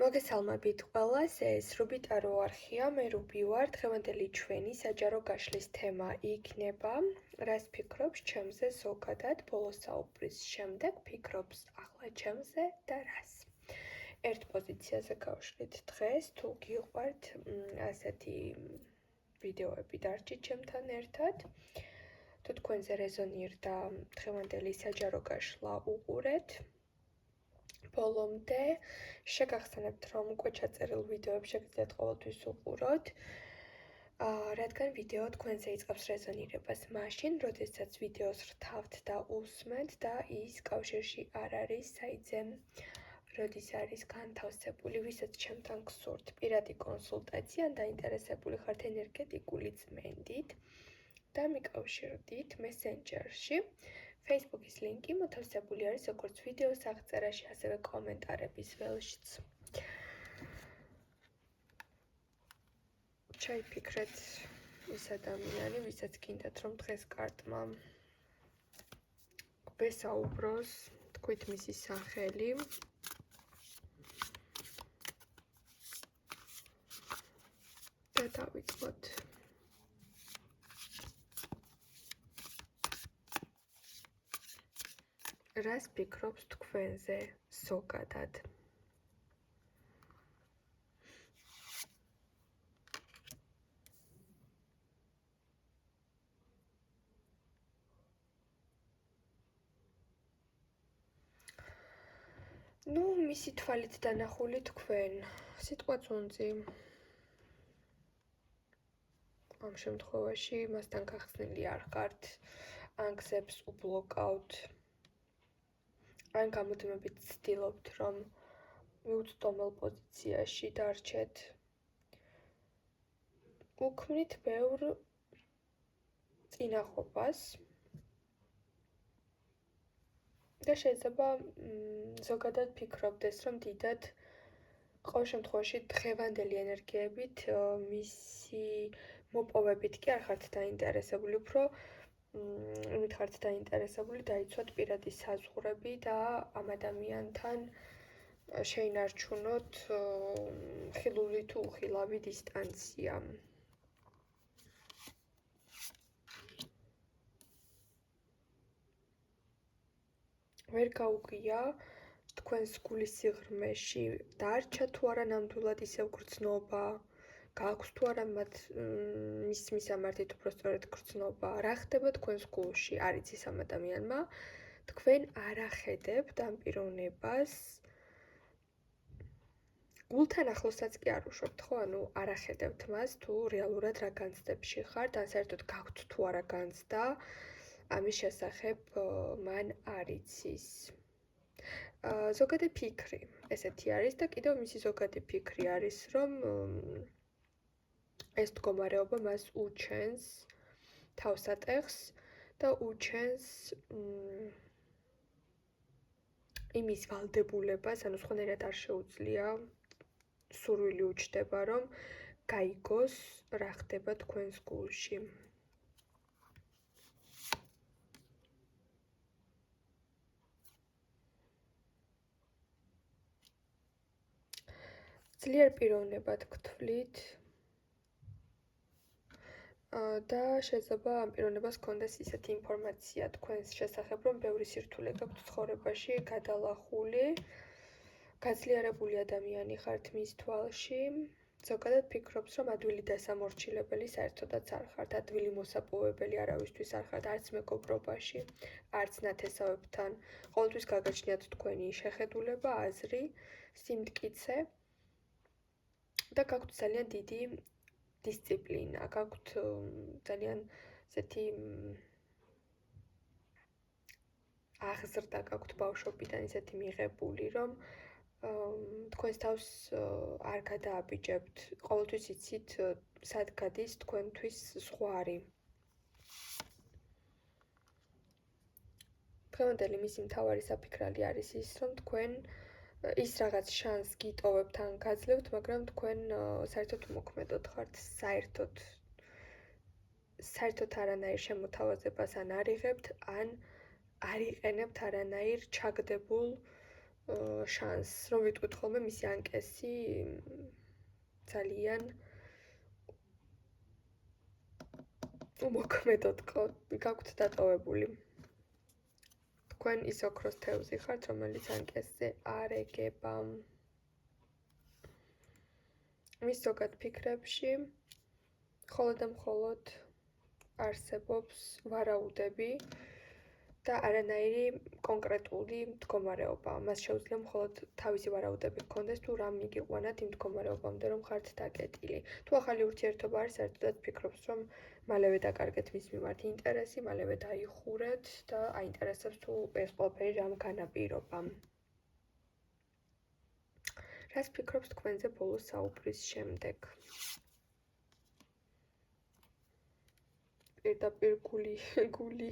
მოგესალმებით ყველას, ეს რუბიტარო არხია, მე რუბი ვარ. დღევანდელი ჩვენი საჯარო გაშლის თემა იქნება რას ფიქრობს ჩემზე ზოგადად ბოლო საუბრის შემდეგ ფიქრობს ახლა ჩემზე და რას. ერთ პოზიციაზე გავშლით დღეს, თუ გიყვართ ასეთი ვიდეოები დარჩით ჩემთან ერთად. თუ თქვენზე რეზონირდა დღევანდელი საჯარო გაშლა უყურეთ. ბოლომდე შეგახსენებთ, რომ უკვე ჩაწერილ ვიდეოებს შეგიძლიათ ყოველთვის უყუროთ, რადგან ვიდეო თქვენზე იწყებს რეზონირებას მაშინ, როდესაც ვიდეოს რთავთ და უსმენთ და ის კავშირში არ არის საიტზე, როდის არის განთავსებული, ვისაც ჩემთან გსურთ პირადი კონსულტაცია ან დაინტერესებული ხართ ენერგეტიკული წმენდით და მიკავშირდით მესენჯერში. Facebook-ის ლინკი მოთავსებული არის როგორც ვიდეოს აღწერაში, ასევე კომენტარების ველშიც. ჩაიფიქრეთ ის ადამიანი, ვისაც გინდათ, რომ დღეს კარტმა გვესაუბროს, თქვით მისი სახელი. და დავიწყოთ. რას ფიქრობს თქვენზე ზოგადად? მისი თვალით დანახული თქვენ, სიტყვა წუნწი. ამ შემთხვევაში მასთან გახსნილი არ ხართ, ან გზებს უბლოკავთ. ან გამუდმებით ცდილობთ, რომ მიუწვდომელ პოზიციაში დარჩეთ. უქმნით ბევრ წინაღობას და შეიძლება ზოგადად ფიქრობდეს, რომ დიდად ყოველ შემთხვევაში დღევანდელი ენერგიებით მისი მოპოვებით კი არ ხართ დაინტერესებული, უფრო იმით ხართ დაინტერესებული დაიცვათ პირადი საზღვრები და ამ ადამიანთან შეინარჩუნოთ ხილული თუ უხილავი დისტანცია. ვერ გაუგია თქვენს გულის სიღრმეში დარჩა თუ არა ნამდვილად ისევ გრძნობა, გააქვს თუ არა მის მისამართით უბრალოდ გრძნობა, რა ხდება თქვენს გულში, არ იცის ამ ადამიანმა, თქვენ არ ახედებთ ამ პიროვნებას, გულთან ახლოსაც კი არ უშვებთ, ხო, ანუ არ ახედებთ მას, თუ რეალურად რა განცდებში ხართ, ან საერთოდ გაქვთ თუ არა განცდა, ამის შესახებ მან არ იცის. ზოგადი ფიქრი ესეთი არის და კიდევ მისი ზოგადი ფიქრი არის, რომ ეს მდგომარეობა მას უჩენს თავსატეხს და უჩენს იმის ვალდებულებას, ანუ სხვანაირად არ შეუძლია, სურვილი უჩნდება, რომ გაიგოს რა ხდება თქვენს გულში. ძლიერ პიროვნებად გთვლით და შეიძლება ამ პიროვნებას გქონდეს ისეთი ინფორმაცია თქვენს შესახებ, რომ ბევრი სირთულე გაქვთ ცხოვრებაში გადალახული, გაძლიერებული ადამიანი ხართ მის თვალში, ზოგადად ფიქრობს, რომ ადვილი დასამორჩილებელი საერთოდაც არ ხართ, ადვილი მოსაპოვებელი არავისთვის არ ხართ, არც მეგობრობაში, არც ნათესავებთან, ყოველთვის გაგაჩნიათ თქვენი შეხედულება, აზრი, სიმტკიცე და გაქვთ ძალიან დიდი დისციპლინა, გაქვთ ძალიან ესეთი აღზრდა გაქვთ ბავშვობიდან ისეთი მიღებული, რომ თქვენს თავს არ გადააბიჯებთ, ყოველთვის იცით, სად გადის თქვენთვის ზღვარი. დღევანდელი მისი მთავარი საფიქრალი არის ის, რომ თქვენ ის რაღაც შანსს გიტოვებთ ან გაძლევთ, მაგრამ თქვენ საერთოდ უმოქმედოდ ხართ, საერთოდ არანაირ შემოთავაზებას ან არ იღებთ, ან არ იყენებთ არანაირ ჩაგდებულ შანსს, რომ ვიტყვით ხოლმე მისი ანკესი ძალიან უმოქმედოდ გაქვთ დატოვებული. თქვენ ის ოქროს თევზი ხართ, რომელიც ანკესზე არ ეგება. მის ზოგად ფიქრებში მხოლოდ და მხოლოდ არსებობს ვარაუდები და არანაირი კონკრეტული მდგომარეობა. მას შეუძლია მხოლოდ თავისი ვარაუდები გქონდეს თუ რამ მიგიყვანათ იმ მდგომარეობამდე, რომ ხართ დაკეტილი. თუ ახალი ურთიერთობა არის, საერთოდაც ფიქრობს, რომ მალევე დაკარგეთ მის მიმართ ინტერესი, მალევე დაიხურეთ და აინტერესებს თუ ეს ყველაფერი რამ განაპირობა. რას ფიქრობს თქვენზე ბოლო საუბრის შემდეგ? პირდაპირ გული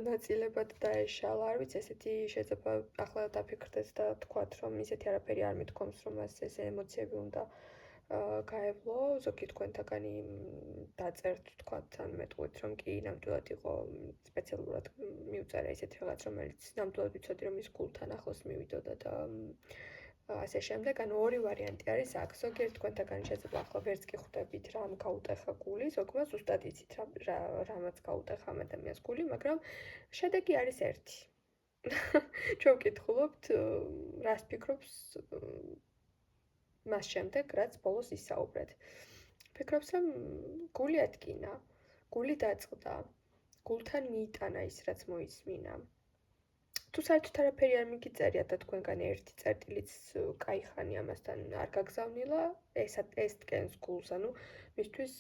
ნაწილებად დაეშალა, არ ვიცი, ესეთი შეიძლება ახლა დაფიქრდეთ და თქვათ, რომ ისეთი არაფერი არ მithkoms, რომ მას ეს ემოციები უნდა გაევლო, ზოგი თქვენთაგანი დაწერთ, თქვათ, ან მეტყვით, რომ კი, ნამდვილად იყო სპეციალურად მიუწერა ისეთი რაღაც, რომელიც ნამდვილად ვიცოდი, რომ ის გულთან ახლოს მივიდოდა და ასე შემდეგ, ანუ ორი ვარიანტი არის აქ. ზოგიერთ თქვენთაგანი შეიძლება ახლა ვერც კი ხვდებით რამ გაუტეხა გული, ზოგმა ზუსტად იცით რამაც გაუტეხა ამ ადამიანს გული, მაგრამ შედეგი არის ერთი. ჩვენ ვკითხულობთ, რას ფიქრობს მას შემდეგ, რაც ბოლოს ისაუბრეთ. ფიქრობს, რომ გული ატკინა, გული დაწყდა, გულთან მიიტანა ის, რაც მოისმინა. თუ საერთოდ არაფერი არ მიგიწერიათ და თქვენგან ერთი წერტილიც კაი ხანი ამასთან არ გაგზავნილა, ეს დგენს გულს, ანუ მისთვის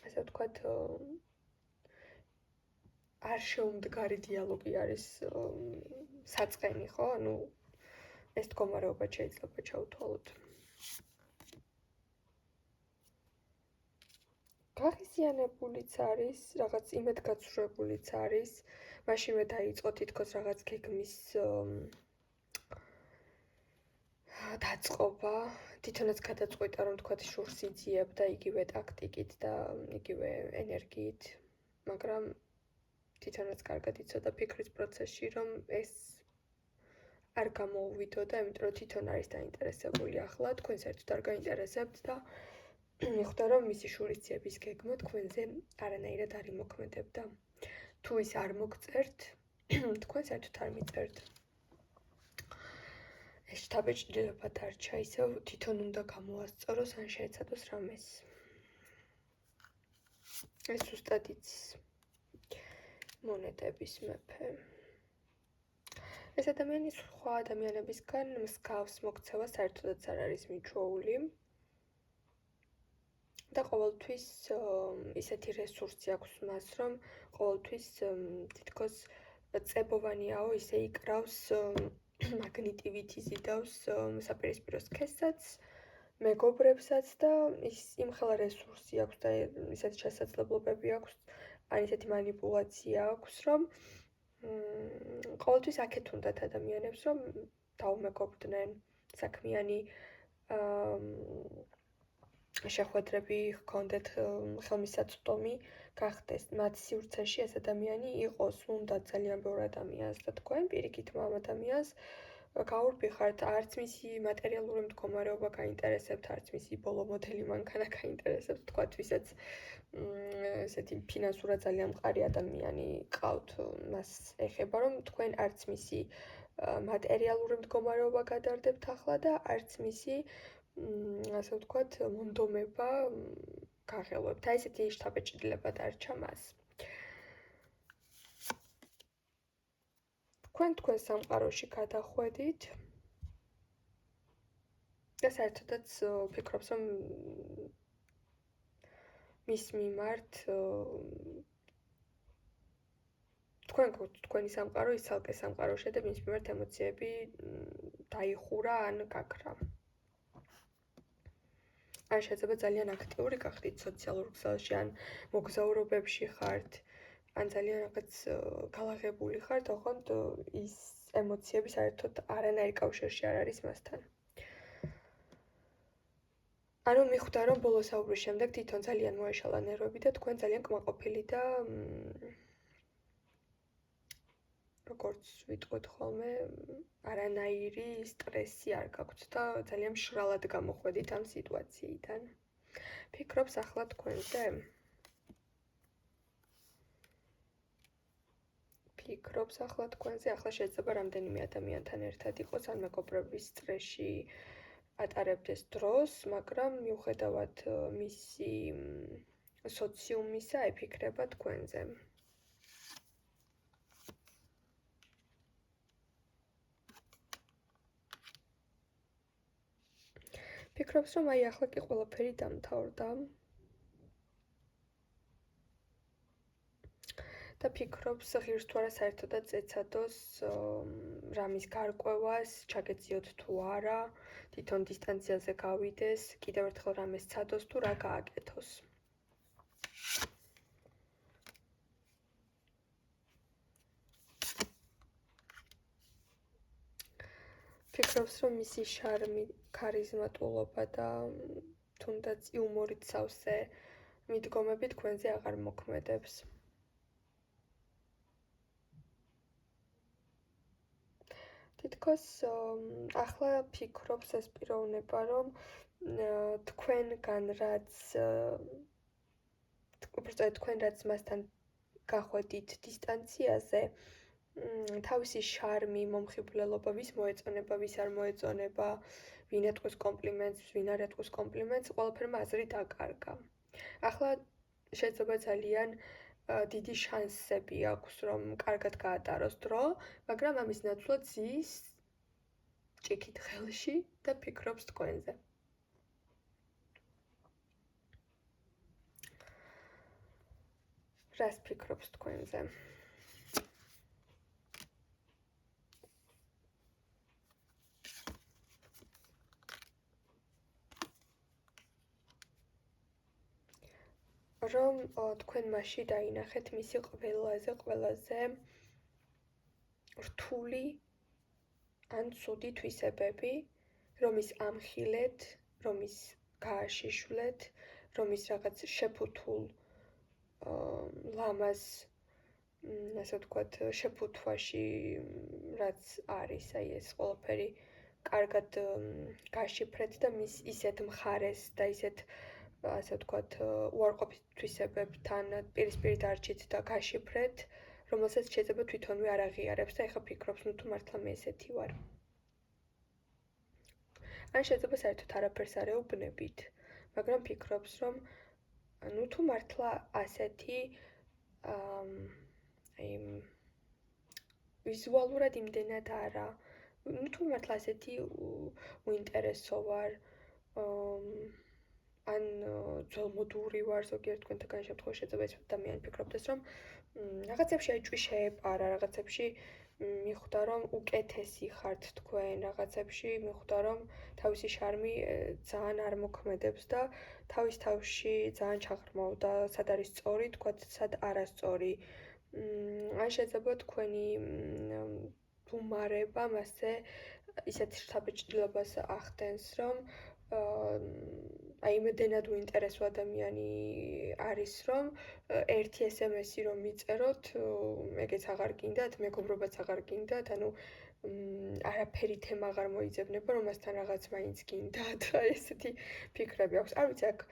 ასე ვთქვათ, არ შეუმდგარი დიალოგი არის საწყენი, ხო? ანუ ეს მდგომარეობა შეიძლება ჩავთვალოთ. გაღიზიანებულიც არის, რაღაც იმედგაცრუებულიც არის, მაშინვე დაიწყო თითქოს რაღაც გეგმის დაწყობა, თვითონაც გადაწყვიტა, რომ თქვათ შურს იძიებ და იგივე ტაქტიკით და იგივე ენერგიით, მაგრამ თვითონაც კარგად იცოდა ფიქრის პროცესში, რომ ეს არ გამოუვიდოდა, იმიტომ რომ თვითონ არის დაინტერესებული ახლა, თქვენ საერთოდ არ გაინტერესებთ და მიხვდა, რომ მისი შურის ძიების გეგმა თქვენზე არანაირად არ იმოქმედებდა. თუ ის არ მოგწერთ, თქვენ საერთოდ არ მიწერთ. ეს შთაბეჭდილება დარჩა, ისევ თვითონ უნდა გამოასწოროს ან შეეცადოს რამეს. ეს ზუსტად იცის მონეტების მეფე. ეს ადამიანი სხვა ადამიანებისგან მსგავს მოქცევა საერთოდაც არ არის მიჩვეული. და ყოველთვის ისეთი რესურსი აქვს მას, რომ ყოველთვის თითქოს წებოვანიაო, ისე იკრავს მაგნიტივით იზიდავს საპირისპირო სქესაც, მეგობრებსაც და იმ ხელა რესურსი აქვს და ისეთი შესაძლებლობები აქვს, ან ისეთი მანიპულაცია აქვს, რომ ყოველთვის აქეთ უნდათ ადამიანებს, რომ დაუმეგობრდნენ, საქმიანი შეხვედრები ჰქონდეთ, ხელმისაწვდომი გახდეს. მათ სივრცეში ეს ადამიანი იყოს, უნდა ძალიან ბევრ ადამიანს და თქვენ პირიქით ამ ადამიანს გაურბიხართ, არც მისი მატერიალური მდგომარეობა გაინტერესებთ, არც მისი ბოლო მოდელი მანქანა გაინტერესებთ, თქვათ, ვისაც ესეთი ფინანსურად ძალიან მყარი ადამიანი ყავთ, მას ეხება, რომ თქვენ არც მისი მატერიალური მდგომარეობა გადარდებთ ახლა და არც მისი ასე ვთქვათ, მონდომება გაღელვებთ. აი ესეთი შთაბეჭდილება დარჩა მას. თქვენ სამყაროში გადახვედით და საერთოდაც ფიქრობს, რომ მის მიმართ თქვენი სამყარო ის ცალკე სამყაროშია და მის მიმართ ემოციები დაიხურა ან გაქრა. ან შეიძლება ძალიან აქტიური გახდით სოციალურ ქსელში, ან მოგზაურობებში ხართ, ან ძალიან რაღაც გალაღებული ხართ, ოღონდ ის ემოციები საერთოდ არანაირ კავშირში არ არის მასთან. ანუ მიხვდა, რომ ბოლო საუბრის შემდეგ თვითონ ძალიან მოეშალა ნერვები და თქვენ ძალიან კმაყოფილი და როგორც ვიტყვით ხოლმე, არანაირი სტრესი არ გაქვთ და ძალიან მშრალად გამოხვედით ამ სიტუაციიდან. ფიქრობს ახლა თქვენზე? ახლა შეიძლება რამდენიმე ადამიანთან ერთად იყოს, ან მეგობრების წრეში ატარებდეს დროს, მაგრამ მიუხედავად მისი სოციუმისა, ეფიქრება თქვენზე. ფიქრობს, რომ აი ახლა კი ყველაფერი დამთავრდა. და ფიქრობს, ღირს თუ არა საერთოდაც ეცადოს რამის გარკვევას, ჩაგეციოთ თუ არა, თვითონ დისტანციაზე გავიდეს, კიდევ ერთხელ რამეს ცადოს თუ რა გააკეთოს. ფიქრობს, რომ მისი შარმი, ქარიზმატულობა და თუნდაც იუმორით სავსე მიდგომები თქვენზე აღარ მოქმედებს. თითქოს ახლა ფიქრობს ეს პიროვნება, რომ თქვენ რაც მასთან გახვედით დისტანციაზე, თავისი შარმი, მომხიბვლელობა, ვის მოეწონება, ვის არ მოეწონება, ვინ ეტყვის კომპლიმენტს, ვინ არ ეტყვის კომპლიმენტს, ყველაფერმა აზრი დაკარგა. ახლა შეიძლება ძალიან დიდი შანსები აქვს, რომ კარგად გაატაროს დრო, მაგრამ ამის ნაცვლად ზის ჭიქით ხელში და ფიქრობს თქვენზე. რას ფიქრობს თქვენზე? რომ თქვენ მასში დაინახეთ მისი ყველაზე რთული ან ცუდი თვისებები, რომ ის ამხილეთ, რომ ის გააშიშვლეთ, რომ ის რაღაც შეფუთულ ლამაზ, ასე ვთქვათ, შეფუთვაში, რაც არის, აი ეს ყველაფერი კარგად გაშიფრეთ და მის ისეთ მხარეს და ისეთ, ასე ვთქვათ, უარყოფით თვისებებთან პირისპირ დარჩით და გაშიფრეთ, რომელსაც შეიძლება თვითონვე არ აღიარებს და ეხლა ფიქრობს, თუ მართლა მე ესეთი ვარ. ან შეიძლება საერთოდ არაფერს არ ეუბნებით, მაგრამ ფიქრობს, რომ თუ მართლა ასეთი ვიზუალურად იმდენად არა, თუ მართლა ასეთი უინტერესო ვარ, ან ძველმოდური ვარ, ზოგიერთ თქვენთაგან შემთხვევაში შეიძლება ეს ადამიანი ფიქრობდეს, რომ რაღაცებში აიჭვი შეეპარა, რაღაცებში მიხვდა, რომ უკეთესი ხართ თქვენ, რაღაცებში მიხვდა, რომ თავისი შარმი ძალიან არ მოქმედებს და თავის თავში ძალიან ჩაღრმავდა, სად არის სწორი, თქვათ, სად არასწორი. ან შეიძლება თქვენი გუმარება მასზე ისეთ შთაბეჭდილებას ახდენს, რომ აი იმდენად უინტერესო ადამიანი არის, რომ ერთი SMS-ი რომ მიწეროთ, ეგეც აღარ გინდათ, მეგობრობაც აღარ გინდათ, ანუ არაფერი თემა აღარ მოიძებნება, რომ მასთან რაღაც მაინც გინდათ, აი ესეთი ფიქრები აქვს. არ ვიცი, აქ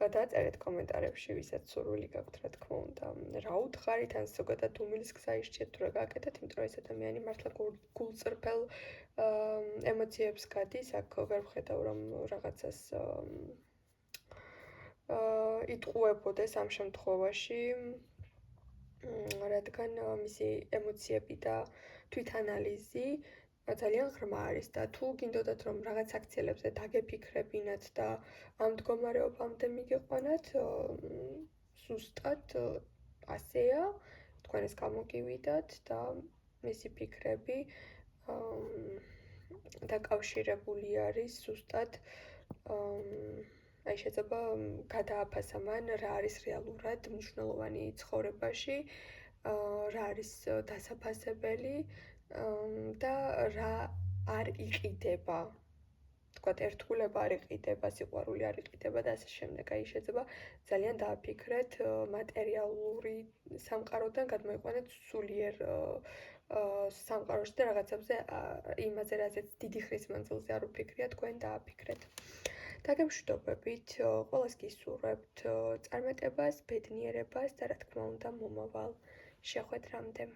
დაწერეთ კომენტარებში, ვისაც სურვილი გაქვთ, რა თქმა უნდა, რა უთხარით, ან ზოგადად უმილის გზა ისჩიეთ, თუ რა გააკეთეთ, იმიტომ რომ ეს ადამიანი მართლა გულწრფელ ემოციებს გადის, აქ ვერ ვხედავ, რომ რაღაცას იტყუებოდეს ამ შემთხვევაში, რადგან მისი ემოციები და თვითანალიზი ძალიან ღრმა არის და თუ გინდოდათ, რომ რაღაც აქციელებზე დაგეფიქრებინათ და ამ მდგომარეობამდე მიგიყვანათ, ზუსტად ასეა, თქვენ ეს გამოგივიდათ და მისი ფიქრები დაკავშირებული არის ზუსტად აი შეიძლება გადააფასა მან რა არის რეალურად მნიშვნელოვანი ცხოვრებაში, რა არის დასაფასებელი და რა არ იყიდება. თქვათ, ერთგულება არ იყიდება, სიყვარული არ იყიდება და ასე შემდეგ. აი შეიძლება ძალიან დააფიქრეთ მატერიალური სამყაროდან გადმოიყვანეთ სულიერ სამყაროში და რაღაცებზე იმაზე, რაზეც დიდი ხნის მანძილზე არ ვფიქრია, თქვენ დააფიქრეთ. დაგემშვიდობებით, ყველას გისურვებთ წარმატებას, ბედნიერებას და რა თქმა უნდა, მომავალ შეხვედრამდე.